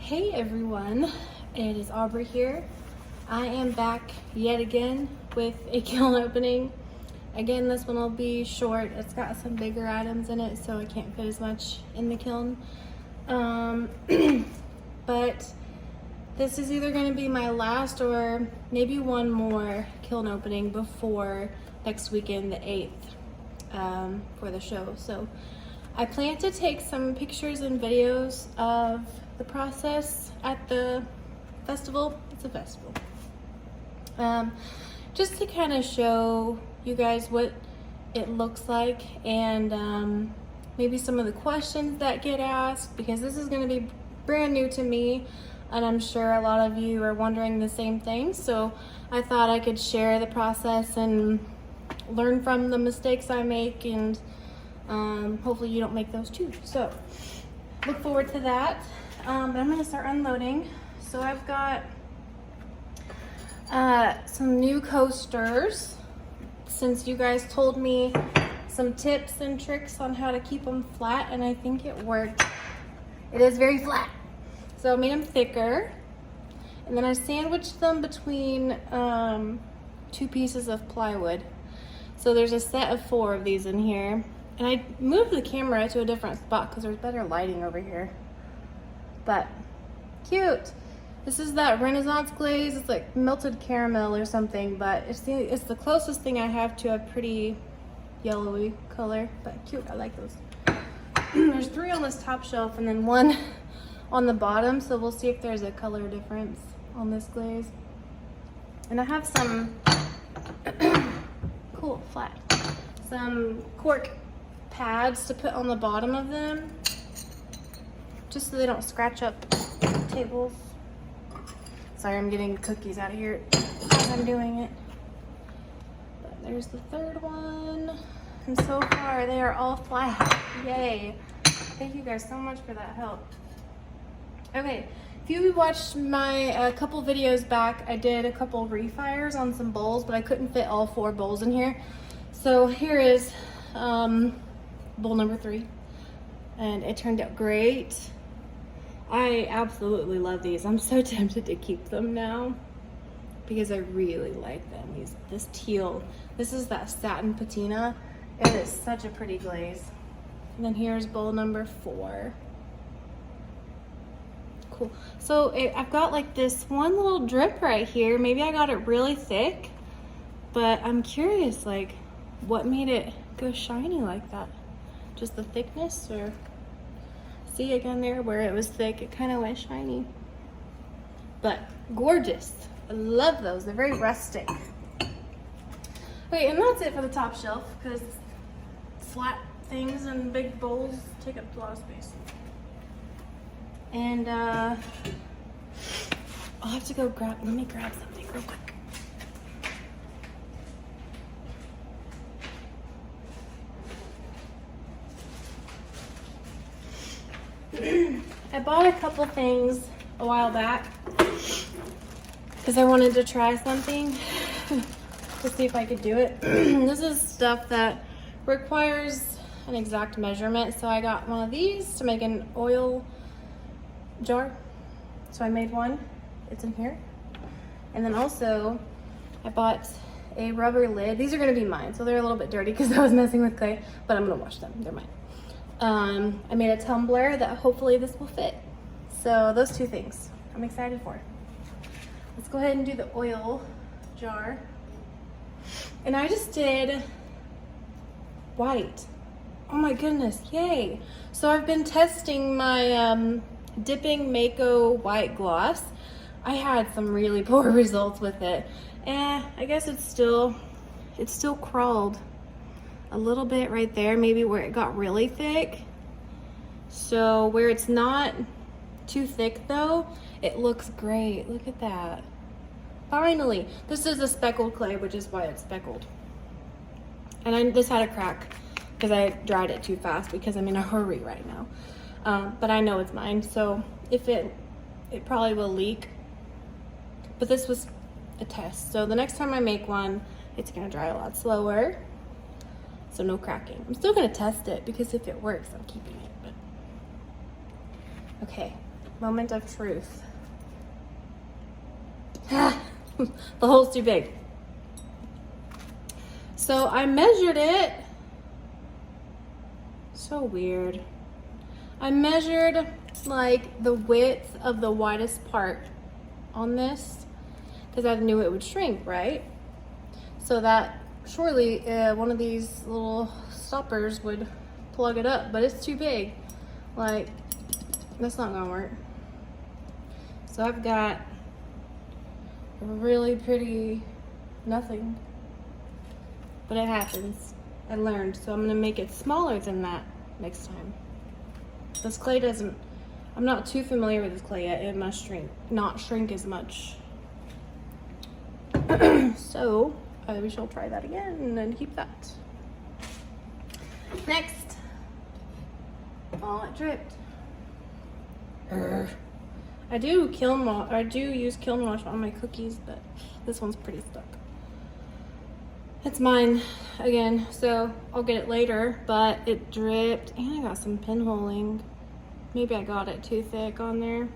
Hey everyone, it is Aubrey here. I am back yet again with a kiln opening. Again, this one will be short. It's got some bigger items in it, so I can't fit as much in the kiln. But this is either going to be my last or maybe one more kiln opening before next weekend, the 8th, for the show. So I plan to take some pictures and videos of the process at the festival. It's a festival. Just to kind of show you guys what it looks like and maybe some of the questions that get asked, because this is going to be brand new to me and I'm sure a lot of you are wondering the same thing. So I thought I could share the process and learn from the mistakes I make, and hopefully you don't make those too. So look forward to that. But I'm going to start unloading. So I've got some new coasters, since you guys told me some tips and tricks on how to keep them flat, and I think it worked. It is very flat. So I made them thicker, and then I sandwiched them between 2 pieces of plywood. So there's a set of 4 of these in here, and I moved the camera to a different spot because there's better lighting over here. But cute. This is that Renaissance glaze. It's like melted caramel or something, but it's the closest thing I have to a pretty yellowy color, but cute. I like those. There's 3 on this top shelf and then 1 on the bottom, so we'll see if there's a color difference on this glaze. And I have some cool flat, some cork pads to put on the bottom of them, just so they don't scratch up tables. Sorry, I'm getting cookies out of here as I'm doing it. But there's the 3rd one, and so far they are all flat. Yay! Thank you guys so much for that help. Okay, if you watched my couple videos back, I did a couple refires on some bowls, but I couldn't fit all 4 bowls in here. So here is bowl number 3, and it turned out great. I absolutely love these. I'm so tempted to keep them now because I really like them. This teal, this is that Satin Patina. It is such a pretty glaze. And then here's bowl number 4. Cool. So I've got like this one little drip right here. Maybe I got it really thick, but I'm curious, like, what made it go shiny like that? Just the thickness, or see again there where it was thick, it kind of went shiny. But gorgeous. I love those. They're very rustic. Okay, and that's it for the top shelf, because flat things and big bowls take up a lot of space. And I'll have to go let me grab something real quick. I bought a couple things a while back because I wanted to try something to see if I could do it. This is stuff that requires an exact measurement, so I got one of these to make an oil jar. So I made one. It's in here. And then also I bought a rubber lid. These are going to be mine, so they're a little bit dirty because I was messing with clay, but I'm going to wash them. They're mine. I made a tumbler that hopefully this will fit. So those 2 things I'm excited for. Let's go ahead and do the oil jar. And I just did white. Oh my goodness, yay. So I've been testing my dipping Mako white gloss. I had some really poor results with it. I guess it still crawled a little bit right there, maybe where it got really thick. So where it's not too thick though, it looks great. Look at that. Finally, this is a speckled clay, which is why it's speckled. And this had a crack because I dried it too fast because I'm in a hurry right now. But I know it's mine, so if it probably will leak. But this was a test, so the next time I make one, it's gonna dry a lot slower, so no cracking. I'm still gonna test it because if it works, I'm keeping it. But okay, Moment of truth. The hole's too big. So I measured it. So weird. I measured like the width of the widest part on this because I knew it would shrink, right? So that surely one of these little stoppers would plug it up, but it's too big. Like, that's not gonna work. So I've got a really pretty nothing, but it happens. I learned, so I'm gonna make it smaller than that next time. This clay doesn't, I'm not too familiar with this clay yet. It must not shrink as much. So we shall try that again and keep that. Next, oh, it dripped. I do use kiln wash on my cookies, but this one's pretty stuck. It's mine again, so I'll get it later, but it dripped and I got some pinholing. Maybe I got it too thick on there.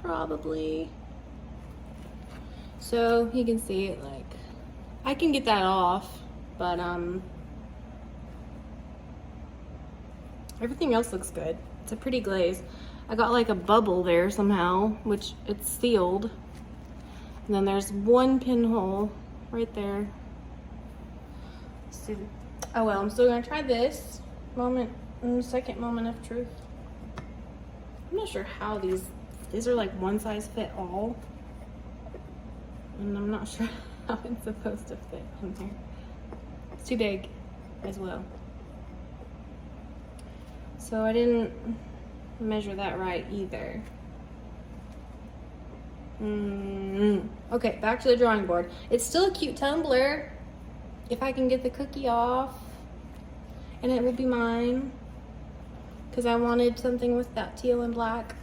Probably. So you can see it, like, I can get that off, but everything else looks good. It's a pretty glaze. I got like a bubble there somehow, which it's sealed. And then there's one pinhole right there. Let's see. Oh well, I'm still gonna try this second moment of truth. I'm not sure how these are like one size fit all. And I'm not sure how it's supposed to fit in there. It's too big as well. So I didn't measure that right either. Okay, back to the drawing board. It's still a cute tumbler if I can get the cookie off, and it will be mine because I wanted something with that teal and black.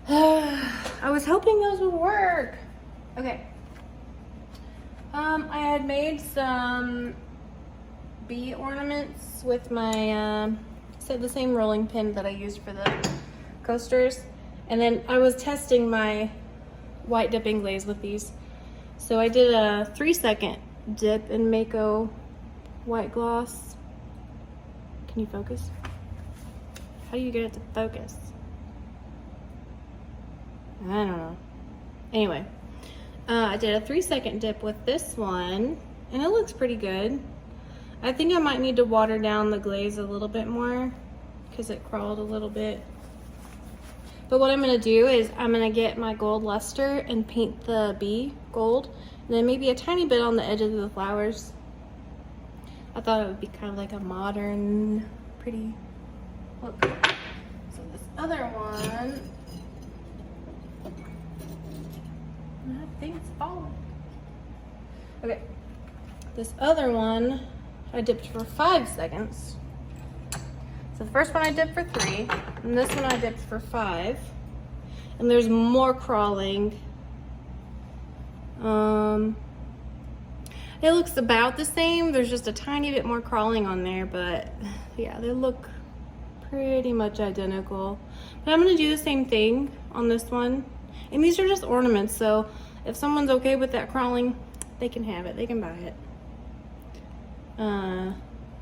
I was hoping those would work. Okay. I had made some bee ornaments with my the same rolling pin that I used for the coasters, and then I was testing my white dipping glaze with these. So I did a 3-second dip in Mako white gloss. Can you focus? How do you get it to focus? I don't know. Anyway, I did a 3-second dip with this one, and it looks pretty good. I think I might need to water down the glaze a little bit more because it crawled a little bit. But what I'm gonna do is I'm gonna get my gold luster and paint the bee gold, and then maybe a tiny bit on the edges of the flowers. I thought it would be kind of like a modern, pretty look. So this other one, I think it's falling. Okay, this other one, I dipped for 5 seconds. So the first one I dipped for 3, and this one I dipped for 5. And there's more crawling. It looks about the same. There's just a tiny bit more crawling on there, but yeah, they look pretty much identical. But I'm gonna do the same thing on this one. And these are just ornaments, so if someone's okay with that crawling, they can have it, they can buy it.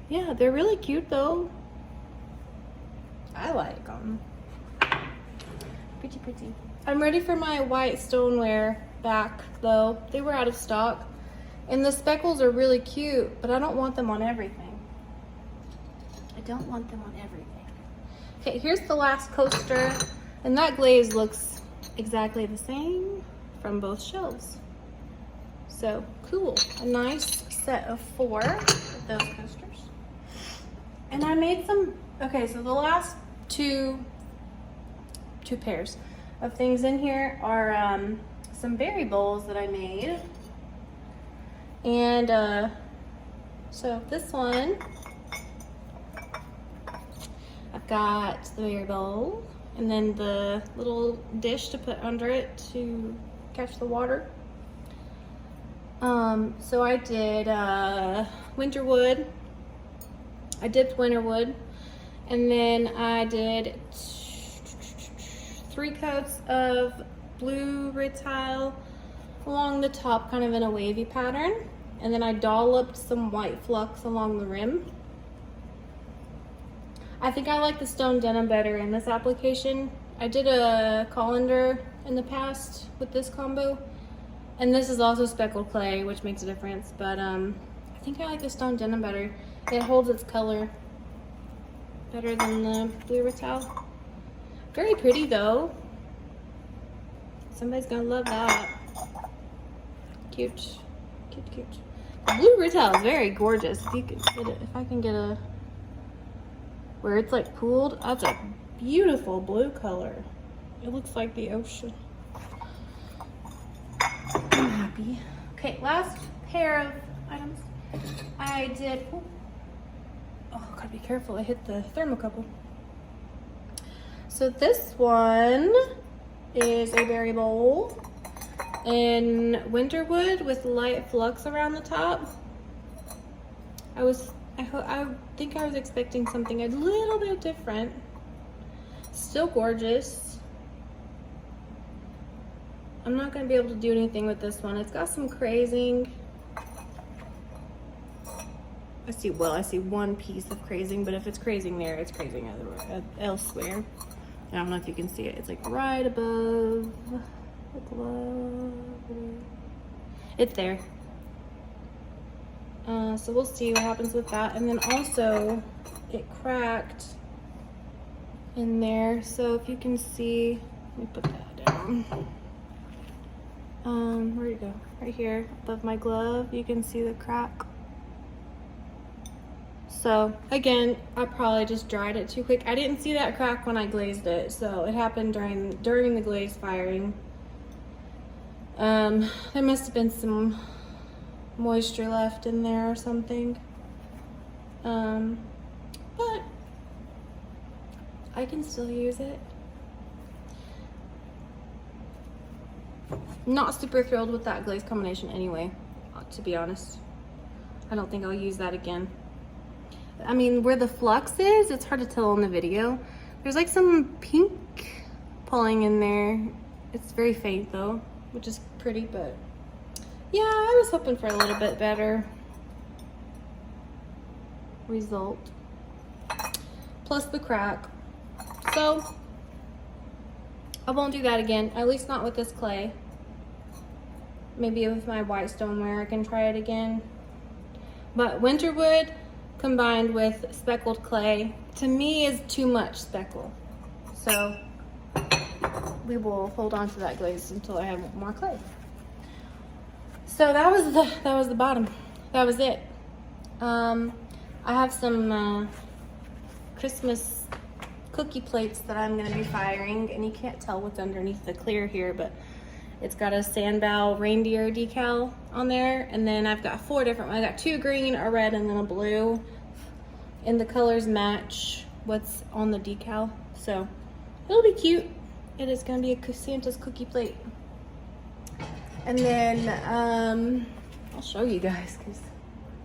Yeah, they're really cute though. I like them. Pretty, pretty. I'm ready for my white stoneware back though. They were out of stock. And the speckles are really cute, but I don't want them on everything. I don't want them on everything. Okay, here's the last coaster. And that glaze looks exactly the same from both shelves. So cool, a nice set of 4 of those coasters. And I made some, okay, so the last two pairs of things in here are some berry bowls that I made. And so this one, I've got the berry bowl and then the little dish to put under it to catch the water. So I did winter wood. I dipped winter wood, and then I did 3 coats of blue rutile along the top, kind of in a wavy pattern. And then I dolloped some white flux along the rim. I think I like the stone denim better in this application. I did a colander in the past with this combo. And this is also speckled clay, which makes a difference. But I think I like the stone denim better. It holds its color better than the blue rutile. Very pretty though. Somebody's gonna love that. Cute, cute, cute. The blue rutile is very gorgeous. If you can get it, if I can get a where it's like pooled, that's a beautiful blue color. It looks like the ocean. I'm happy. Okay, last pair of items. I did. Oh, gotta be careful. I hit the thermocouple. So this one is a berry bowl in winterwood with light flux around the top. I think I was expecting something a little bit different. Still gorgeous. I'm not gonna be able to do anything with this one. It's got some crazing. I see one piece of crazing, but if it's crazing there, it's crazing elsewhere. I don't know if you can see it. It's like right above the glove. It's there. So we'll see what happens with that. And then also, it cracked in there. So if you can see, let me put that down. Where'd it go? Right here, above my glove, you can see the crack. So again, I probably just dried it too quick. I didn't see that crack when I glazed it, so it happened during the glaze firing. There must have been some moisture left in there or something. But I can still use it. Not super thrilled with that glaze combination anyway, to be honest. I don't think I'll use that again. I mean, where the flux is, it's hard to tell in the video. There's like some pink pulling in there. It's very faint though, which is pretty, but yeah, I was hoping for a little bit better result. Plus the crack. So I won't do that again, at least not with this clay. Maybe with my white stoneware I can try it again. But winterwood combined with speckled clay, to me, is too much speckle. So we will hold on to that glaze until I have more clay. So that was the bottom. That was it. I have some Christmas cookie plates that I'm gonna be firing, and you can't tell what's underneath the clear here, but it's got a sandbow reindeer decal on there, and then I've got 4 different ones. I got 2 green, a red, and then a blue, and the colors match what's on the decal, so it'll be cute. It is gonna be a Santa's cookie plate. And then I'll show you guys, because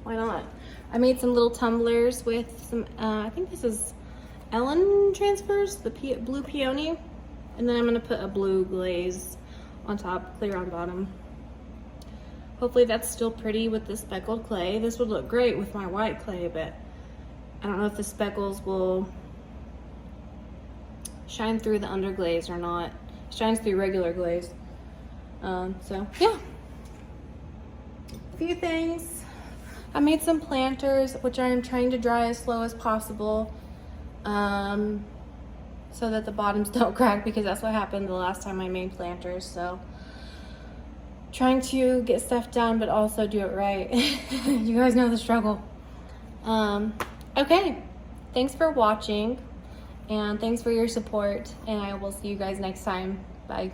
why not? I made some little tumblers with some, I think this is Ellen transfers, the blue peony, and then I'm gonna put a blue glaze on top, clear on bottom. Hopefully that's still pretty with the speckled clay. This would look great with my white clay, but I don't know if the speckles will shine through the underglaze or not. It shines through regular glaze. So yeah, a few things. I made some planters, which I'm trying to dry as slow as possible, so that the bottoms don't crack, because that's what happened the last time I made planters. So trying to get stuff done, but also do it right. You guys know the struggle. Okay, thanks for watching, and thanks for your support, and I will see you guys next time. Bye.